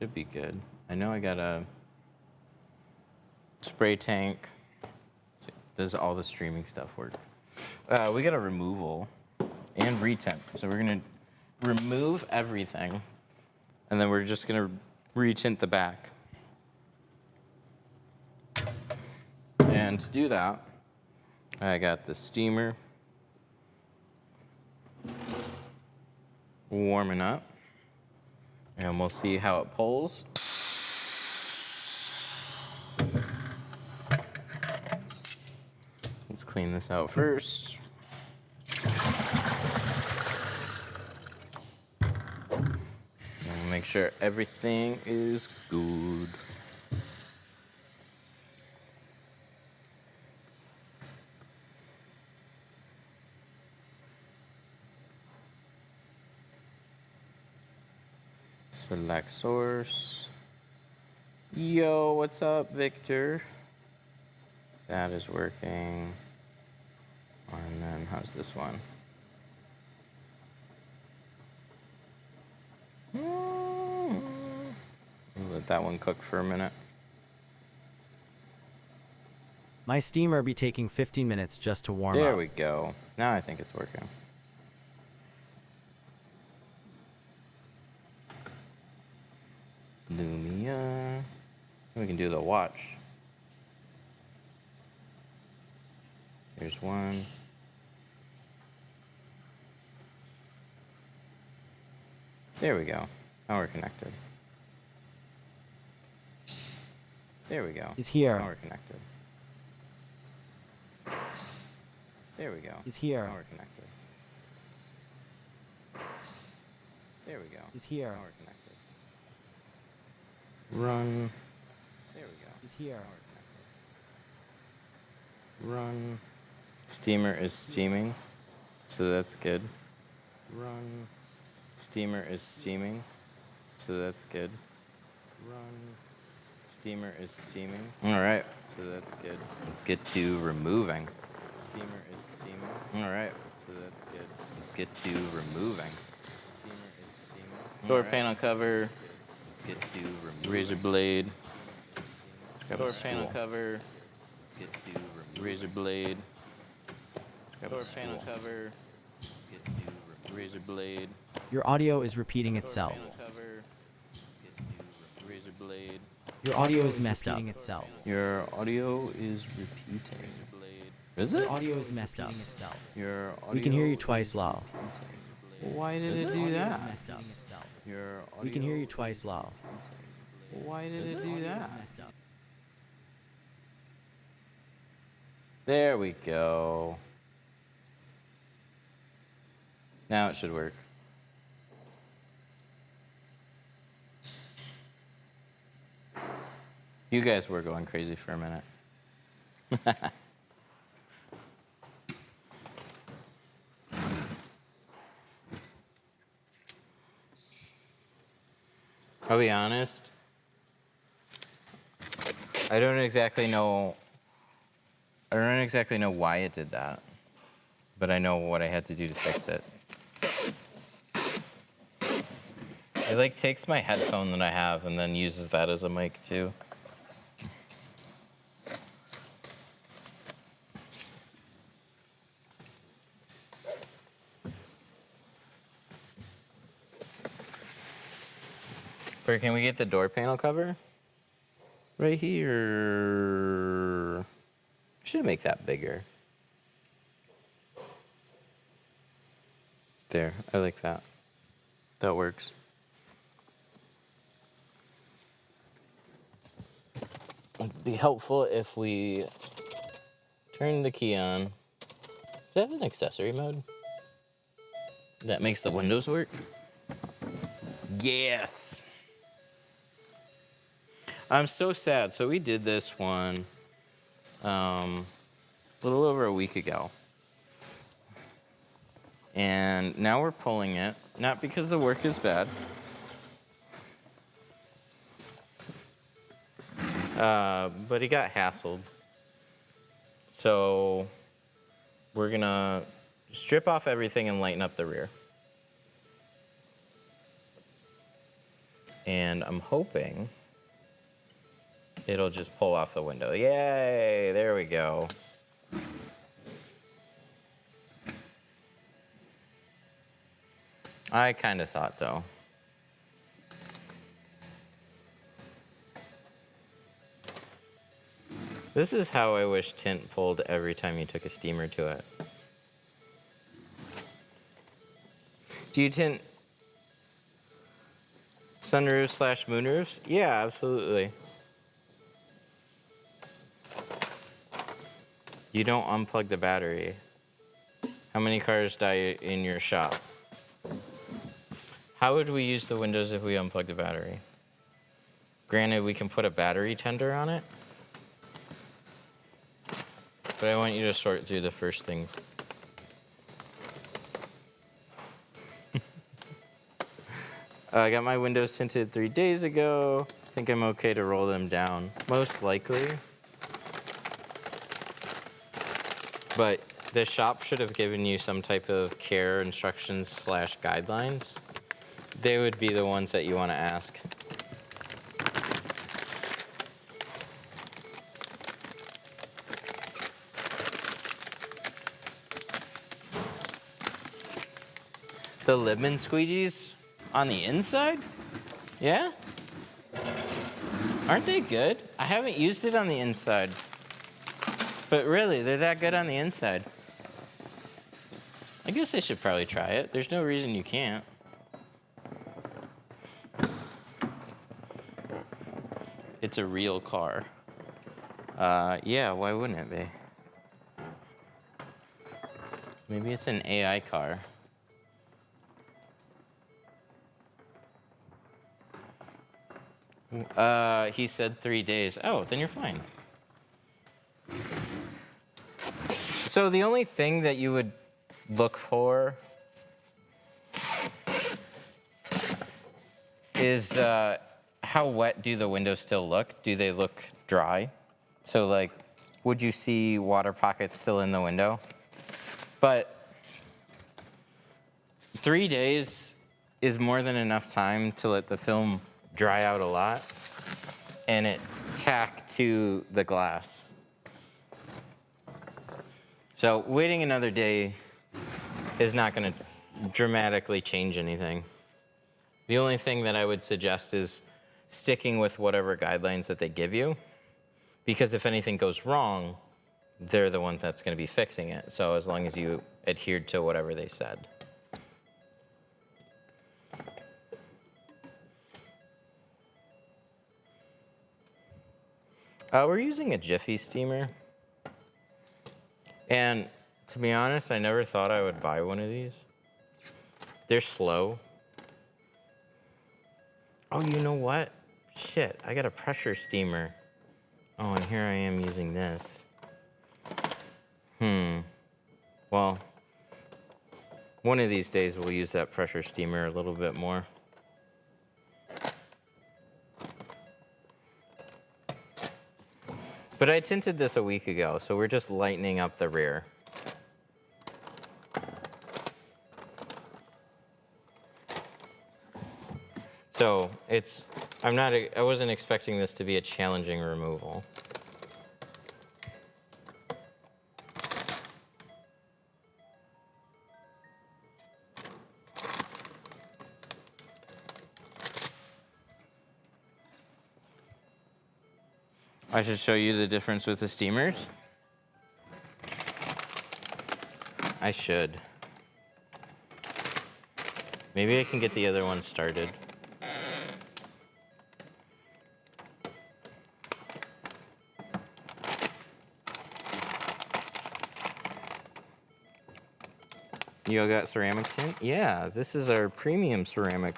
Should be good. I know I got a spray tank. Does all the streaming stuff work? We got a removal and retint. So we're gonna remove everything, and then we're just gonna retint the back. And to do that, I got the steamer warming up, and we'll see how it pulls. Let's clean this out first. And make sure everything is good. Select source. Yo, what's up, Victor? That is working. And then how's this one? Let that one cook for a minute. My steamer be taking 15 minutes just to warm up. There we go. Now I think it's working. Lumia. We can do the watch. Here's one. There we go. Now we're connected. There we go. He's here. Now we're connected. There we go. He's here. Now we're connected. There we go. He's here. Now we're connected. Run. There we go. He's here. Now we're connected. Run. Steamer is steaming, so that's good. Run. Steamer is steaming, so that's good. Run. Steamer is steaming. All right, so that's good. Let's get to removing. Steamer is steaming. All right, so that's good. Let's get to removing. Steamer is steaming. Door panel cover. Let's get to removing. Razor blade. Door panel cover. Let's get to removing. Razor blade. Door panel cover. Let's get to razor blade. Your audio is repeating itself. Door panel cover. Let's get to razor blade. Your audio is messed up. Itself. Your audio is repeating. Is it? Your audio is messed up. Your audio. We can hear you twice low. Why did it do that? Your audio. We can hear you twice low. Why did it do that? There we go. Now it should work. You guys were going crazy for a minute. I'll be honest. I don't exactly know why it did that, but I know what I had to do to fix it. It like takes my headphone that I have and then uses that as a mic too. Or can we get the door panel cover? Right here. I should make that bigger. There, I like that. That works. It'd be helpful if we turn the key on. Does that have an accessory mode? That makes the windows work? Yes! I'm so sad. So we did this one a little over a week ago. And now we're pulling it, not because the work is bad, but he got hassled. So we're gonna strip off everything and lighten up the rear. And I'm hoping it'll just pull off the window. Yay, there we go. I kind of thought so. This is how I wish Tint pulled every time you took a steamer to it. Do you tint sunroofs / moonroofs? Yeah, absolutely. You don't unplug the battery. How many cars die in your shop? How would we use the windows if we unplug the battery? Granted, we can put a battery tender on it. But I want you to sort through the first thing. I got my windows tinted 3 days ago. Think I'm okay to roll them down. Most likely. But the shop should have given you some type of care instructions / guidelines. They would be the ones that you want to ask. The Libman squeegees on the inside? Yeah? Aren't they good? I haven't used it on the inside. But really, they're that good on the inside. I guess I should probably try it. There's no reason you can't. It's a real car. Yeah, why wouldn't it be? Maybe it's an AI car. He said 3 days. Oh, then you're fine. So the only thing that you would look for is how wet do the windows still look? Do they look dry? So like, would you see water pockets still in the window? But 3 days is more than enough time to let the film dry out a lot and it tack to the glass. So waiting another day is not going to dramatically change anything. The only thing that I would suggest is sticking with whatever guidelines that they give you, because if anything goes wrong, they're the one that's going to be fixing it. So as long as you adhered to whatever they said. We're using a Jiffy steamer. And to be honest, I never thought I would buy one of these. They're slow. Oh, you know what? Shit, I got a pressure steamer. Oh, and here I am using this. Well, one of these days we'll use that pressure steamer a little bit more. But I tinted this a week ago, so we're just lightening up the rear. So I wasn't expecting this to be a challenging removal. I should show you the difference with the steamers. I should. Maybe I can get the other one started. You all got ceramic tint? Yeah, this is our premium ceramic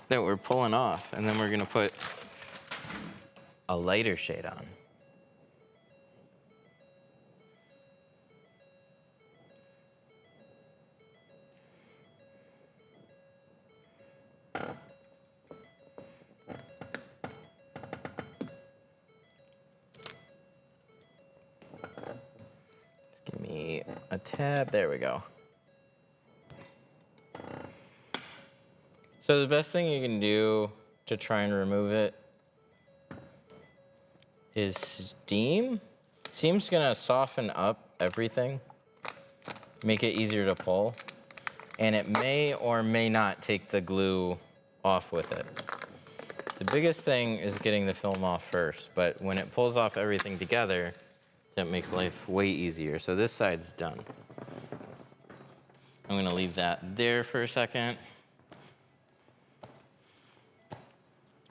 that we're pulling off, and then we're gonna put a lighter shade on. Just give me a tab, there we go. So the best thing you can do to try and remove it is steam. Steam's gonna soften up everything, make it easier to pull, and it may or may not take the glue off with it. The biggest thing is getting the film off first, but when it pulls off everything together, that makes life way easier. So this side's done. I'm gonna leave that there for a second.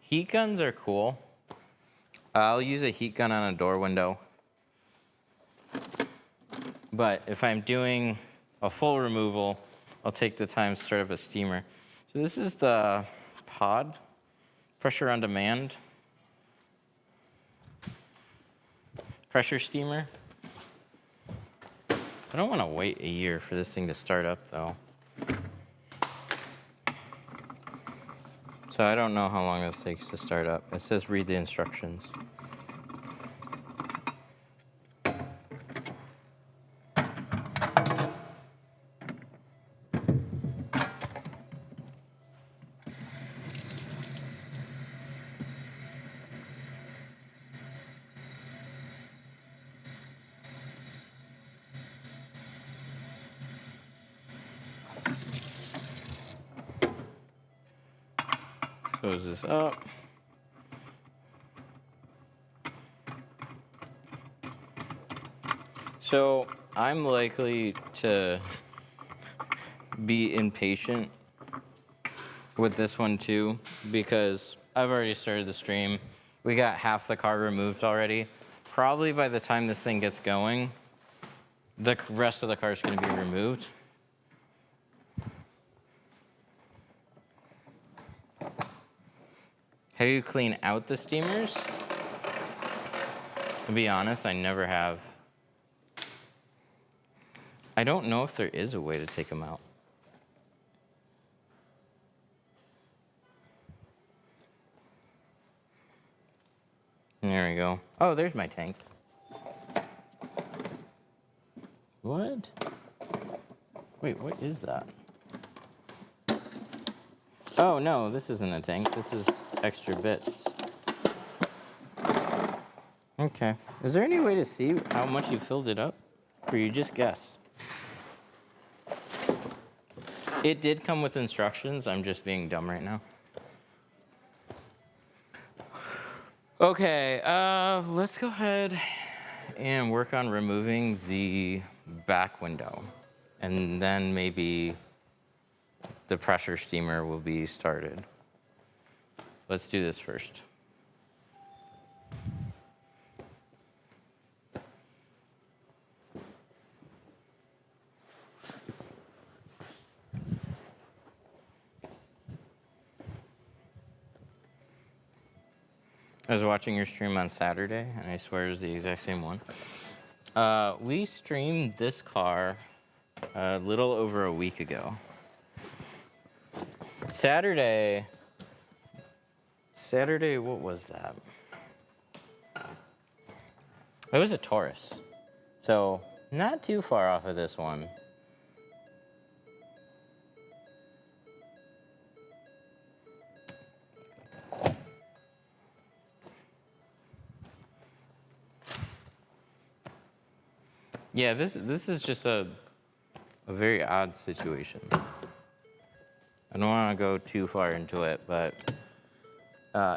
Heat guns are cool. I'll use a heat gun on a door window. But if I'm doing a full removal, I'll take the time to start up a steamer. So this is the pod, pressure on demand. Pressure steamer. I don't want to wait a year for this thing to start up though. So I don't know how long this takes to start up. It says read the instructions. Close this up. So I'm likely to be impatient with this one too, because I've already started the stream. We got half the car removed already. Probably by the time this thing gets going, the rest of the car is going to be removed. How do you clean out the steamers? To be honest, I never have. I don't know if there is a way to take them out. There we go. Oh, there's my tank. What? Wait, what is that? Oh, no, this isn't a tank. This is extra bits. Okay. Is there any way to see how much you filled it up? Or you just guess? It did come with instructions. I'm just being dumb right now. Okay, let's go ahead and work on removing the back window. And then maybe the pressure steamer will be started. Let's do this first. I was watching your stream on Saturday, and I swear it was the exact same one. We streamed this car a little over a week ago. Saturday, what was that? It was a Taurus. So, not too far off of this one. Yeah, this is just a very odd situation. I don't want to go too far into it, but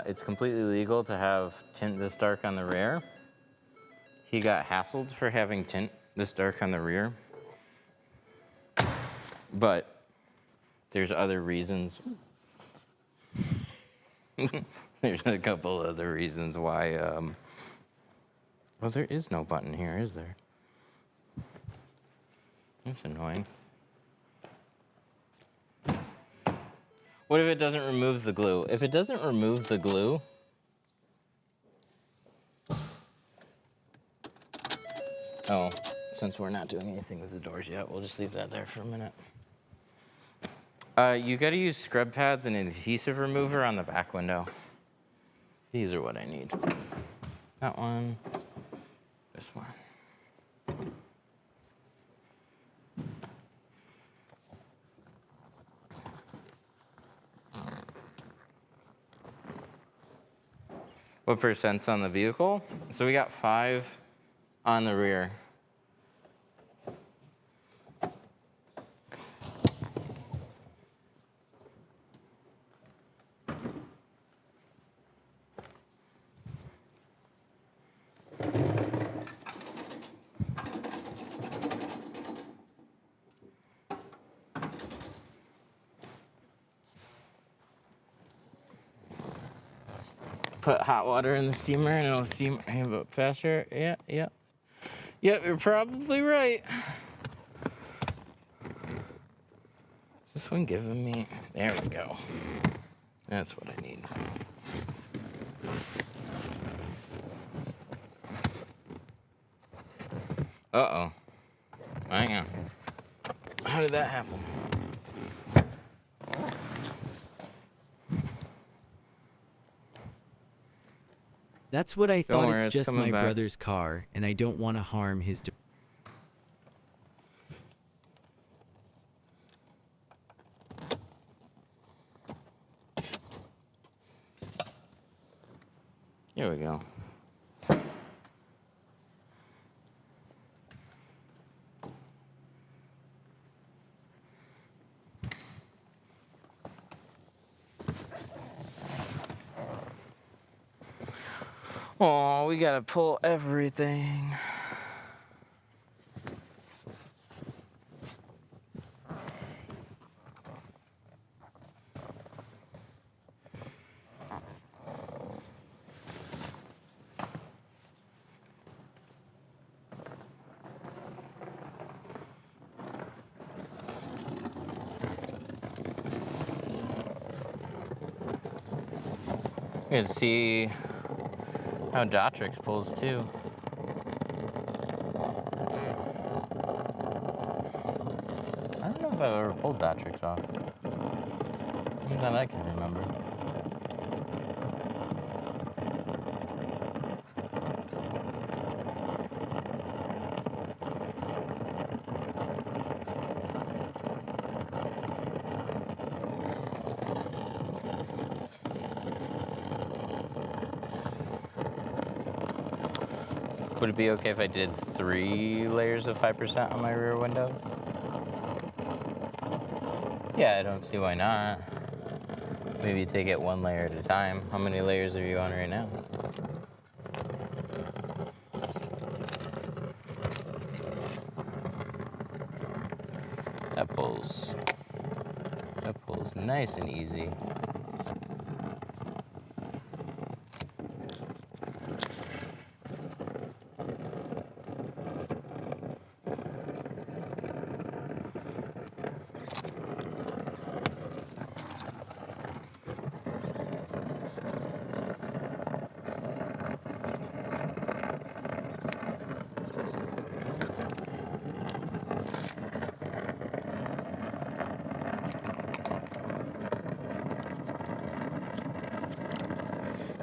it's completely legal to have tint this dark on the rear. He got hassled for having tint this dark on the rear. But there's other reasons. There's a couple other reasons why. Well, there is no button here, is there? That's annoying. What if it doesn't remove the glue? If it doesn't remove the glue, oh, since we're not doing anything with the doors yet, we'll just leave that there for a minute. You gotta use scrub pads and an adhesive remover on the back window. These are what I need. That one, this one. What percent's on the vehicle? So we got 5 on the rear. Put hot water in the steamer and it'll steam up faster. Yeah, yeah. Yep, you're probably right. Is this one giving me? There we go. That's what I need. Uh-oh. Hang on. How did that happen? That's what I Don't thought. worry, It's it's just coming my back. brother's car, and I don't want to harm his. Here we go. Oh, we gotta pull everything. You can see how Dotrix pulls too. I don't know if I've ever pulled Dotrix off. Not that I can remember. Would it be okay if I did 3 layers of 5% on my rear windows? Yeah, I don't see why not. Maybe take it 1 layer at a time. How many layers are you on right now? That pulls nice and easy.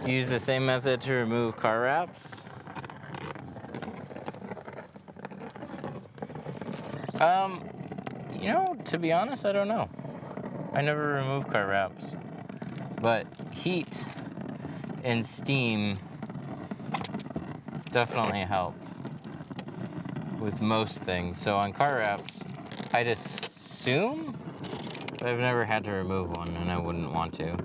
You use the same method to remove car wraps? You know, to be honest, I don't know. I never remove car wraps. But heat and steam definitely help with most things. So on car wraps, I'd assume, but I've never had to remove one and I wouldn't want to.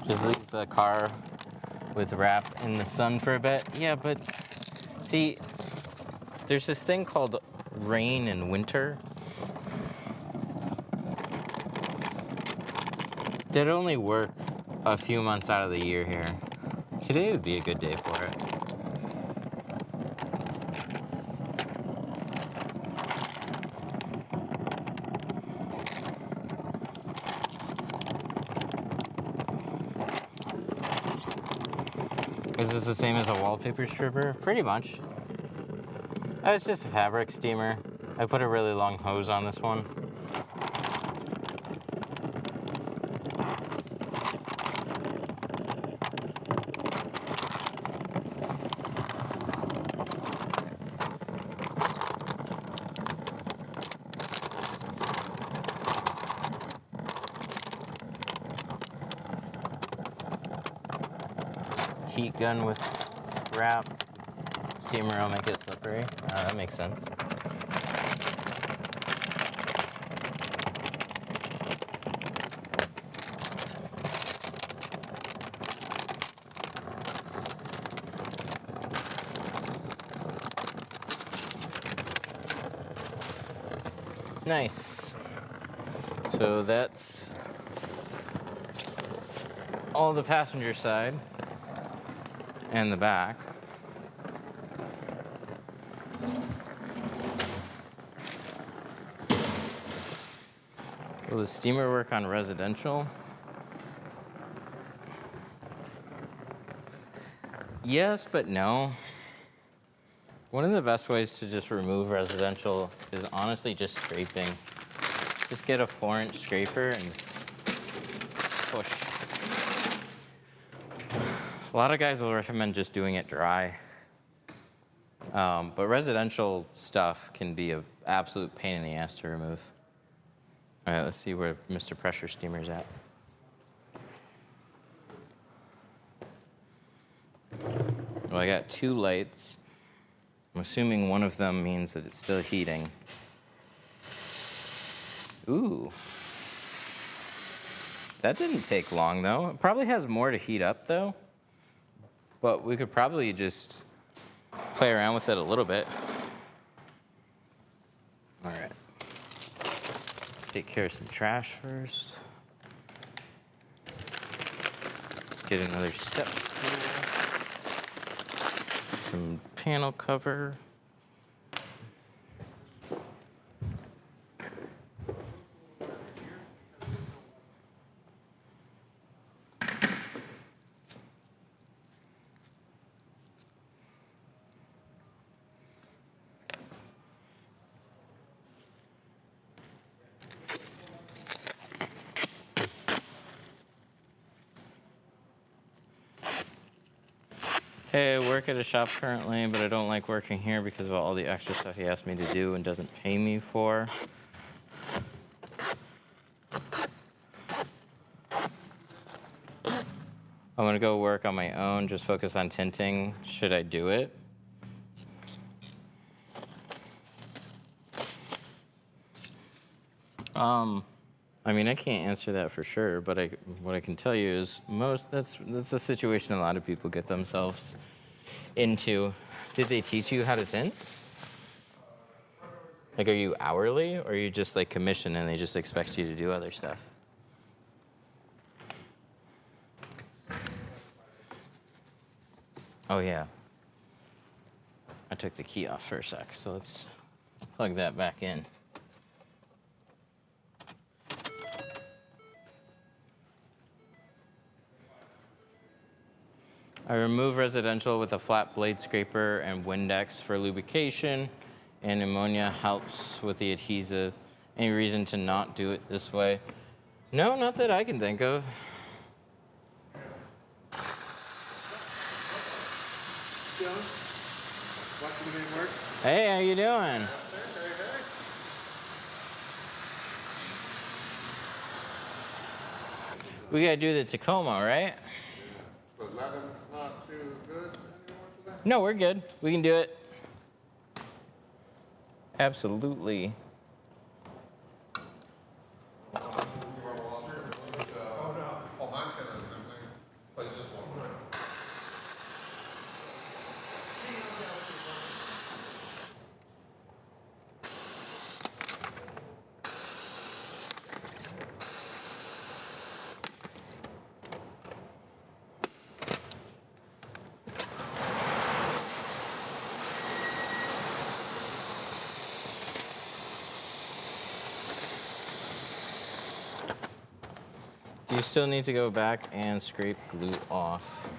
Just leave the car with wrap in the sun for a bit. Yeah, but see, there's this thing called rain and winter that only work a few months out of the year here. Today would be a good day for it. Is this the same as a wallpaper stripper? Pretty much. It's just a fabric steamer. I put a really long hose on this one. heat gun with wrap. Steamer will make it slippery. That makes sense. Nice. So that's all the passenger side and the back. Will the steamer work on residential? Yes, but no. One of the best ways to just remove residential is honestly just scraping. Just get a 4-inch scraper and push. A lot of guys will recommend just doing it dry. But residential stuff can be an absolute pain in the ass to remove. All right, let's see where Mr. Pressure Steamer's at. Well, I got 2 lights. I'm assuming one of them means that it's still heating. Ooh. That didn't take long, though. It probably has more to heat up, though. But we could probably just play around with it a little bit. All right. Let's take care of some trash first. Get another step stool. Some panel cover. Hey, I work at a shop currently, but I don't like working here because of all the extra stuff he asked me to do and doesn't pay me for. I'm gonna go work on my own, just focus on tinting. Should I do it? I mean, I can't answer that for sure, but what I can tell you is that's a situation a lot of people get themselves into. Did they teach you how to tint? Like, are you hourly, or are you just like commission and they just expect you to do other stuff? Oh yeah. I took the key off for a sec, so let's plug that back in. I remove residential with a flat blade scraper and Windex for lubrication, and ammonia helps with the adhesive. Any reason to not do it this way? No, not that I can think of. Hey, how you doing? We gotta do the Tacoma, right? 11, not too good. No, we're good. We can do it. Absolutely. Oh, mine's kind of the same thing. But it's just one. Do you still need to go back and scrape glue off?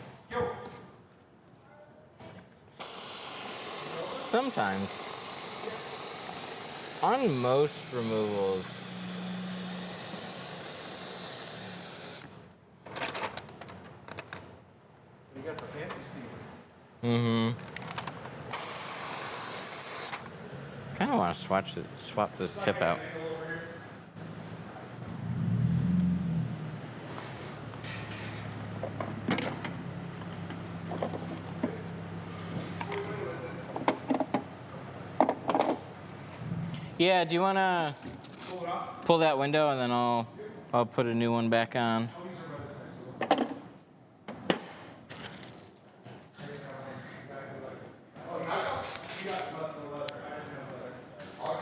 Sometimes. On most removals. You got the fancy steamer. Mm-hmm. Kind of want to swap this tip out. Yeah, do you want to pull that window and then I'll put a new one back on.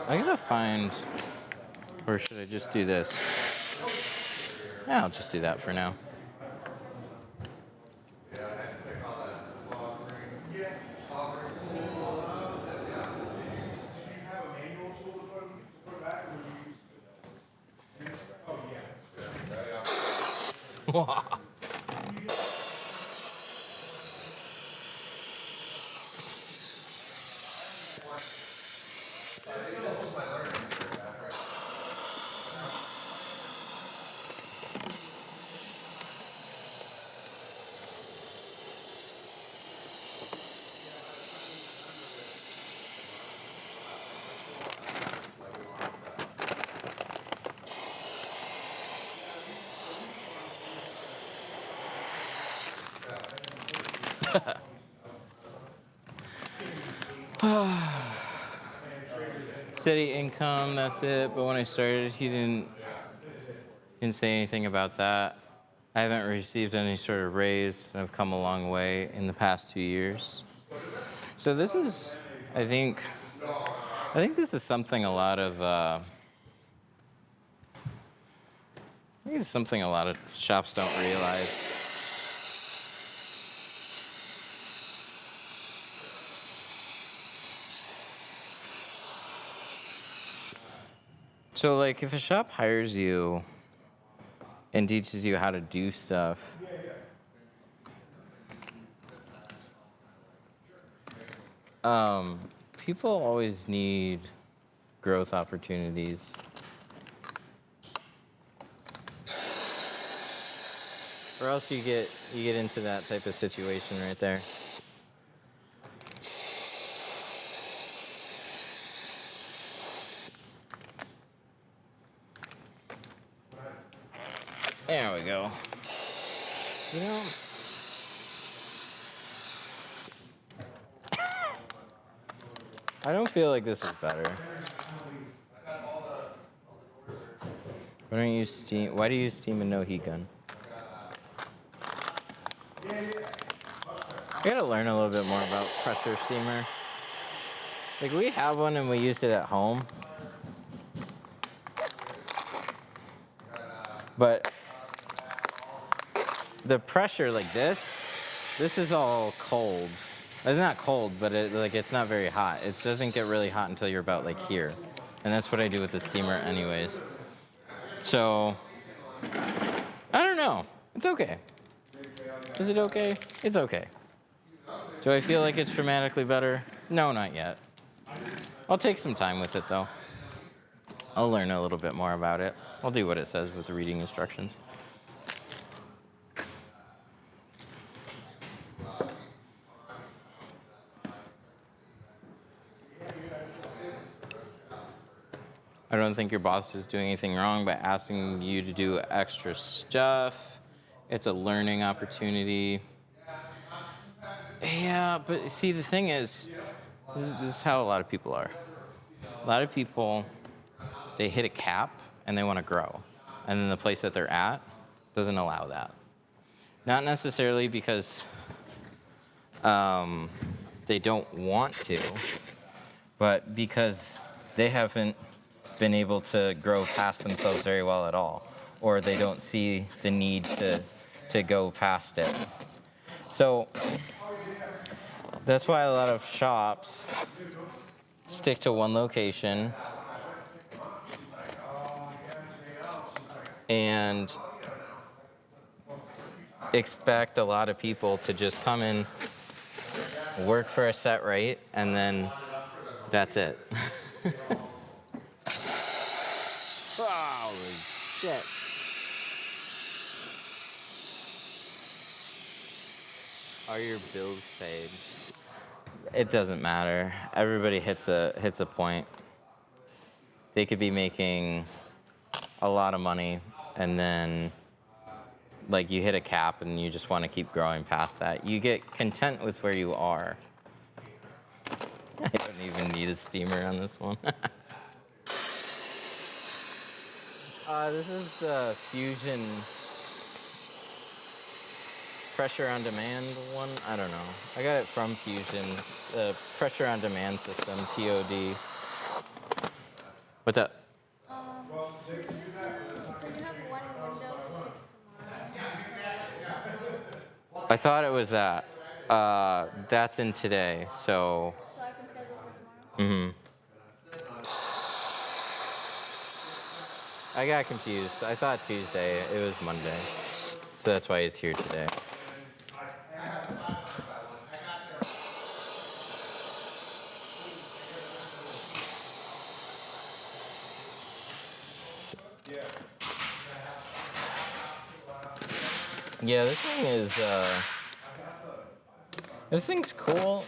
I gotta find, or should I just do this? Yeah, I'll just do that for now. City income, that's it. But when I started, he didn't say anything about that. I haven't received any sort of raise. I've come a long way in the past 2 years. So this is, I think this is something a lot of, I think it's something a lot of shops don't realize. So, like, if a shop hires you and teaches you how to do stuff, people always need growth opportunities. Or else you get into that type of situation right there. There we go. You know, I don't feel like this is better. Why don't you use steam? Why do you use steam and no heat gun? I gotta learn a little bit more about pressure steamer. Like, we have one and we used it at home. But the pressure like this is all cold. It's not cold, but it's not very hot. It doesn't get really hot until you're about like here. And that's what I do with the steamer anyways. So, I don't know. It's okay. Is it okay? It's okay. Do I feel like it's dramatically better? No, not yet. I'll take some time with it though. I'll learn a little bit more about it. I'll do what it says with the reading instructions. I don't think your boss is doing anything wrong by asking you to do extra stuff. It's a learning opportunity. Yeah, but see, the thing is, this is how a lot of people are. A lot of people, they hit a cap and they want to grow. And then the place that they're at doesn't allow that. Not necessarily because they don't want to, but because they haven't been able to grow past themselves very well at all, or they don't see the need to go past it. So that's why a lot of shops stick to one location and expect a lot of people to just come in, work for a set rate, and then that's it. Holy shit. Are your bills paid? It doesn't matter. Everybody hits a point. They could be making a lot of money and then like you hit a cap and you just want to keep growing past that. You get content with where you are. I don't even need a steamer on this one. This is the Fusion pressure on demand one. I don't know. I got it from Fusion. The pressure on demand system, POD. What's up? So you have one window to fix tomorrow. I thought it was that. That's in today, so. So I can schedule for tomorrow. I got confused. I thought Tuesday. It was Monday. So that's why he's here today. Yeah, this thing is, this thing's cool.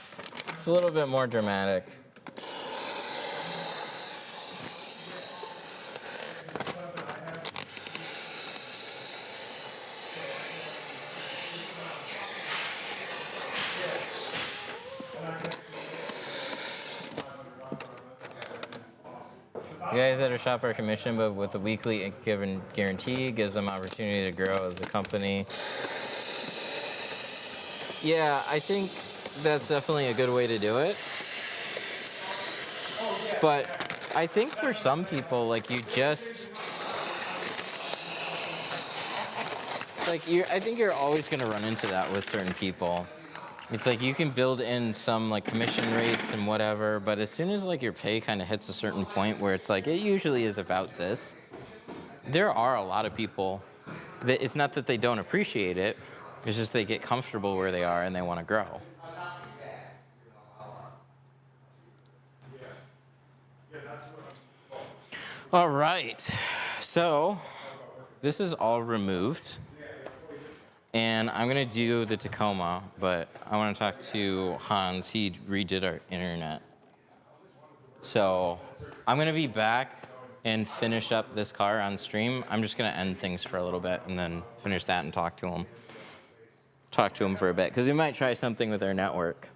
It's a little bit more dramatic. You guys that are shop our commission, but with the weekly given guarantee, gives them opportunity to grow as a company. Yeah, I think that's definitely a good way to do it. But I think for some people, like you just, I think you're always gonna run into that with certain people. It's like you can build in some like commission rates and whatever, but as soon as like your pay kind of hits a certain point where it's like it usually is about this, there are a lot of people that it's not that they don't appreciate it, it's just they get comfortable where they are and they want to grow. All right, so this is all removed. And I'm gonna do the Tacoma, but I wanna talk to Hans. He redid our internet. So I'm gonna be back and finish up this car on stream. I'm just gonna end things for a little bit and then finish that and talk to him. Talk to him for a bit, because we might try something with our network.